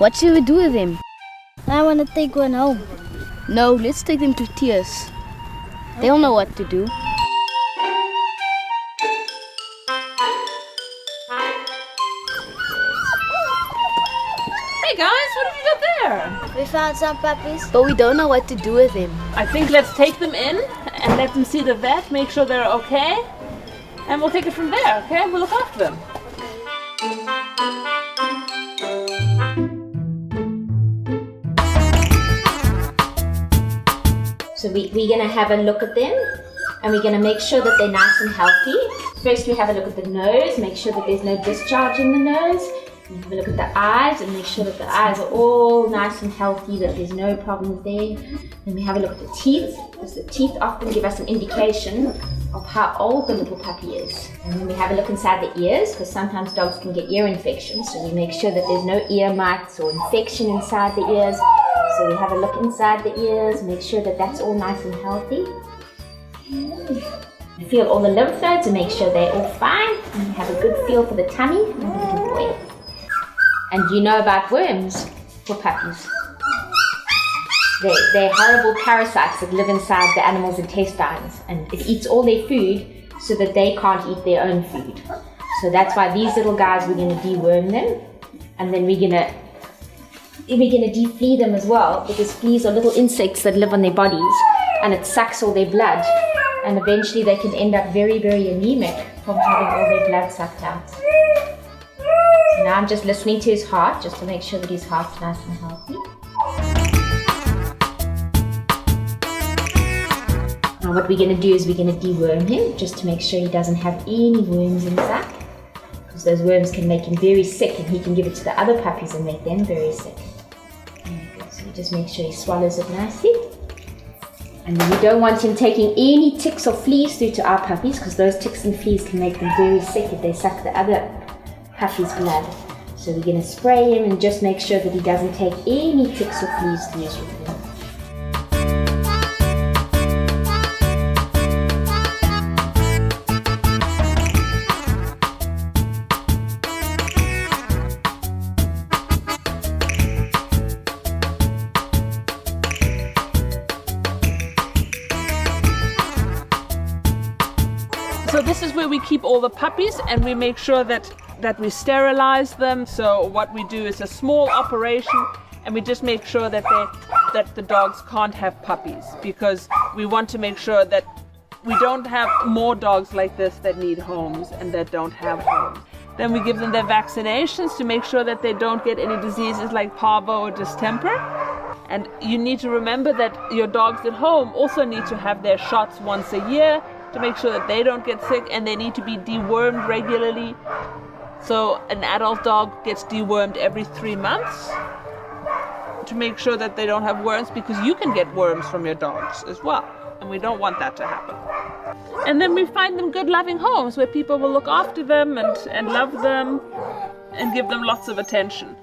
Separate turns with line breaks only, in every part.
What should we do with them?
I want to take one home.
No, let's take them to Tears. They'll know what to do.
Hey guys, what have you got there?
We found some puppies.
But we don't know what to do with them.
I think let's take them in and let them see the vet, make sure they're okay. And we'll take it from there, okay? We'll look after them.
So we're going to have a look at them and we're going to make sure that they're nice and healthy. First we have a look at the nose, make sure that there's no discharge in the nose. We have a look at the eyes and make sure that the eyes are all nice and healthy, that there's no problems there. Then we have a look at the teeth, because the teeth often give us an indication of how old the little puppy is. And then we have a look inside the ears, because sometimes dogs can get ear infections, so we make sure that there's no ear mites or infection inside the ears. So we have a look inside the ears, make sure that that's all nice and healthy. We feel all the lymph nodes and make sure they're all fine. And we have a good feel for the tummy and the little boy. And you know about worms for puppies. They're horrible parasites that live inside the animal's intestines, and it eats all their food so that they can't eat their own food. So that's why these little guys, we're going to deworm them, and then we're going to de-flea them as well, because fleas are little insects that live on their bodies, and it sucks all their blood, and eventually they can end up very, very anemic from having all their blood sucked out. So now I'm just listening to his heart, just to make sure that his heart's nice and healthy. Now what we're going to do is we're going to deworm him, just to make sure he doesn't have any worms inside, because those worms can make him very sick, and he can give it to the other puppies and make them very sick. So we just make sure he swallows it nicely. And then we don't want him taking any ticks or fleas through to our puppies, because those ticks and fleas can make them very sick if they suck the other puppy's blood. So we're going to spray him and just make sure that he doesn't take any ticks or fleas through with him.
So this is where we keep all the puppies, and we make sure that we sterilize them. So what we do is a small operation, and we just make sure that the dogs can't have puppies, because we want to make sure that we don't have more dogs like this that need homes and that don't have homes. Then we give them their vaccinations to make sure that they don't get any diseases like parvo or distemper. And you need to remember that your dogs at home also need to have their shots once a year to make sure that they don't get sick, and they need to be dewormed regularly. So an adult dog gets dewormed every 3 months to make sure that they don't have worms, because you can get worms from your dogs as well, and we don't want that to happen. And then we find them good loving homes where people will look after them and love them and give them lots of attention.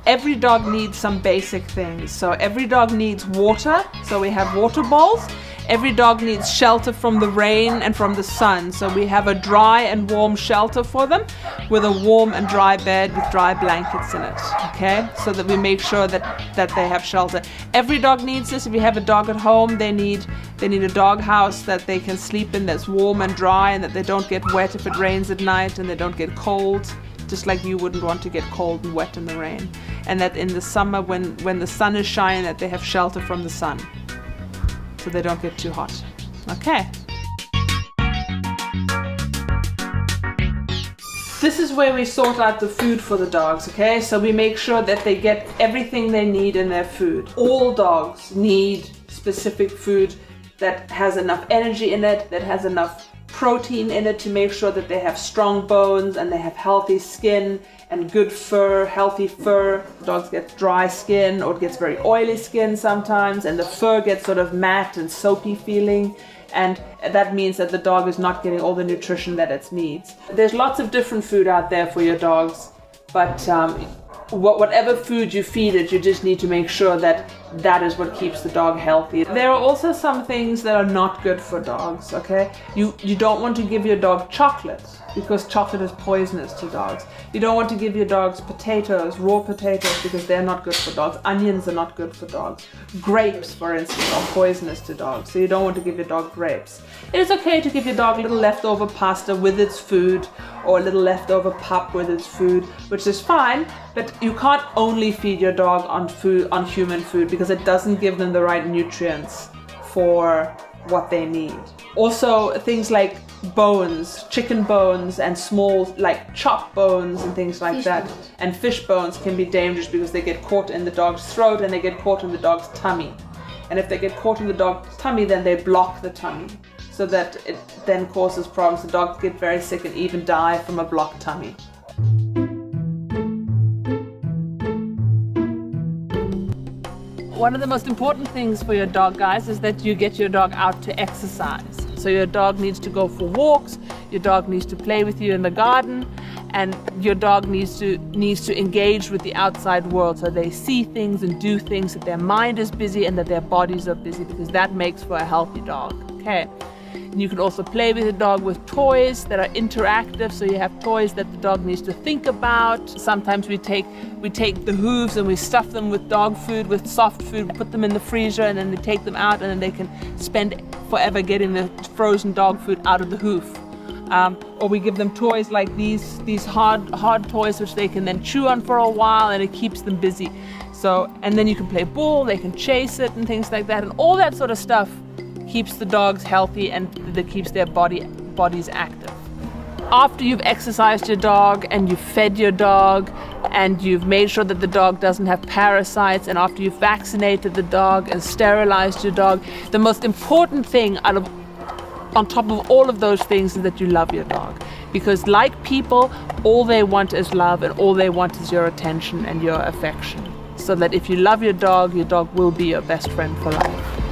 Every dog needs some basic things. So every dog needs water, so we have water bowls. Every dog needs shelter from the rain and from the sun, so we have a dry and warm shelter for them with a warm and dry bed with dry blankets in it, okay? So that we make sure that they have shelter. Every dog needs this. If you have a dog at home, they need a dog house that they can sleep in, that's warm and dry, and that they don't get wet if it rains at night, and they don't get cold, just like you wouldn't want to get cold and wet in the rain. And that in the summer, when the sun is shining, that they have shelter from the sun, so they don't get too hot. Okay. This is where we sort out the food for the dogs, okay? So we make sure that they get everything they need in their food. All dogs need specific food that has enough energy in it, that has enough protein in it to make sure that they have strong bones and they have healthy skin and good fur, healthy fur. Dogs get dry skin, or it gets very oily skin sometimes, and the fur gets sort of matte and soapy feeling, and that means that the dog is not getting all the nutrition that it needs. There's lots of different food out there for your dogs, but whatever food you feed it, you just need to make sure that that is what keeps the dog healthy. There are also some things that are not good for dogs, okay? You don't want to give your dog chocolate because chocolate is poisonous to dogs. You don't want to give your dogs potatoes, raw potatoes, because they're not good for dogs. Onions are not good for dogs. Grapes, for instance, are poisonous to dogs, so you don't want to give your dog grapes. It is okay to give your dog a little leftover pasta with its food, or a little leftover pup with its food, which is fine, but you can't only feed your dog on human food because it doesn't give them the right nutrients for what they need. Also, things like bones, chicken bones, and small like chop bones and things like
Fish
that,
bones.
and fish bones can be dangerous because they get caught in the dog's throat and they get caught in the dog's tummy. And if they get caught in the dog's tummy, then they block the tummy, so that it then causes problems. The dogs get very sick and even die from a blocked tummy. One of the most important things for your dog, guys, is that you get your dog out to exercise. So your dog needs to go for walks, your dog needs to play with you in the garden, and your dog needs to engage with the outside world, so they see things and do things, that their mind is busy and that their bodies are busy, because that makes for a healthy dog. Okay. And you can also play with the dog with toys that are interactive, so you have toys that the dog needs to think about. Sometimes we take the hooves and we stuff them with dog food, with soft food, put them in the freezer, and then we take them out, and then they can spend forever getting the frozen dog food out of the hoof. Or we give them toys like these hard toys which they can then chew on for a while, and it keeps them busy. So, and then you can play ball, they can chase it and things like that, and all that sort of stuff keeps the dogs healthy and that keeps their bodies active. After you've exercised your dog and you've fed your dog and you've made sure that the dog doesn't have parasites, and after you've vaccinated the dog and sterilized your dog, the most important thing on top of all of those things is that you love your dog. Because like people, all they want is love, and all they want is your attention and your affection. So that if you love your dog will be your best friend for life.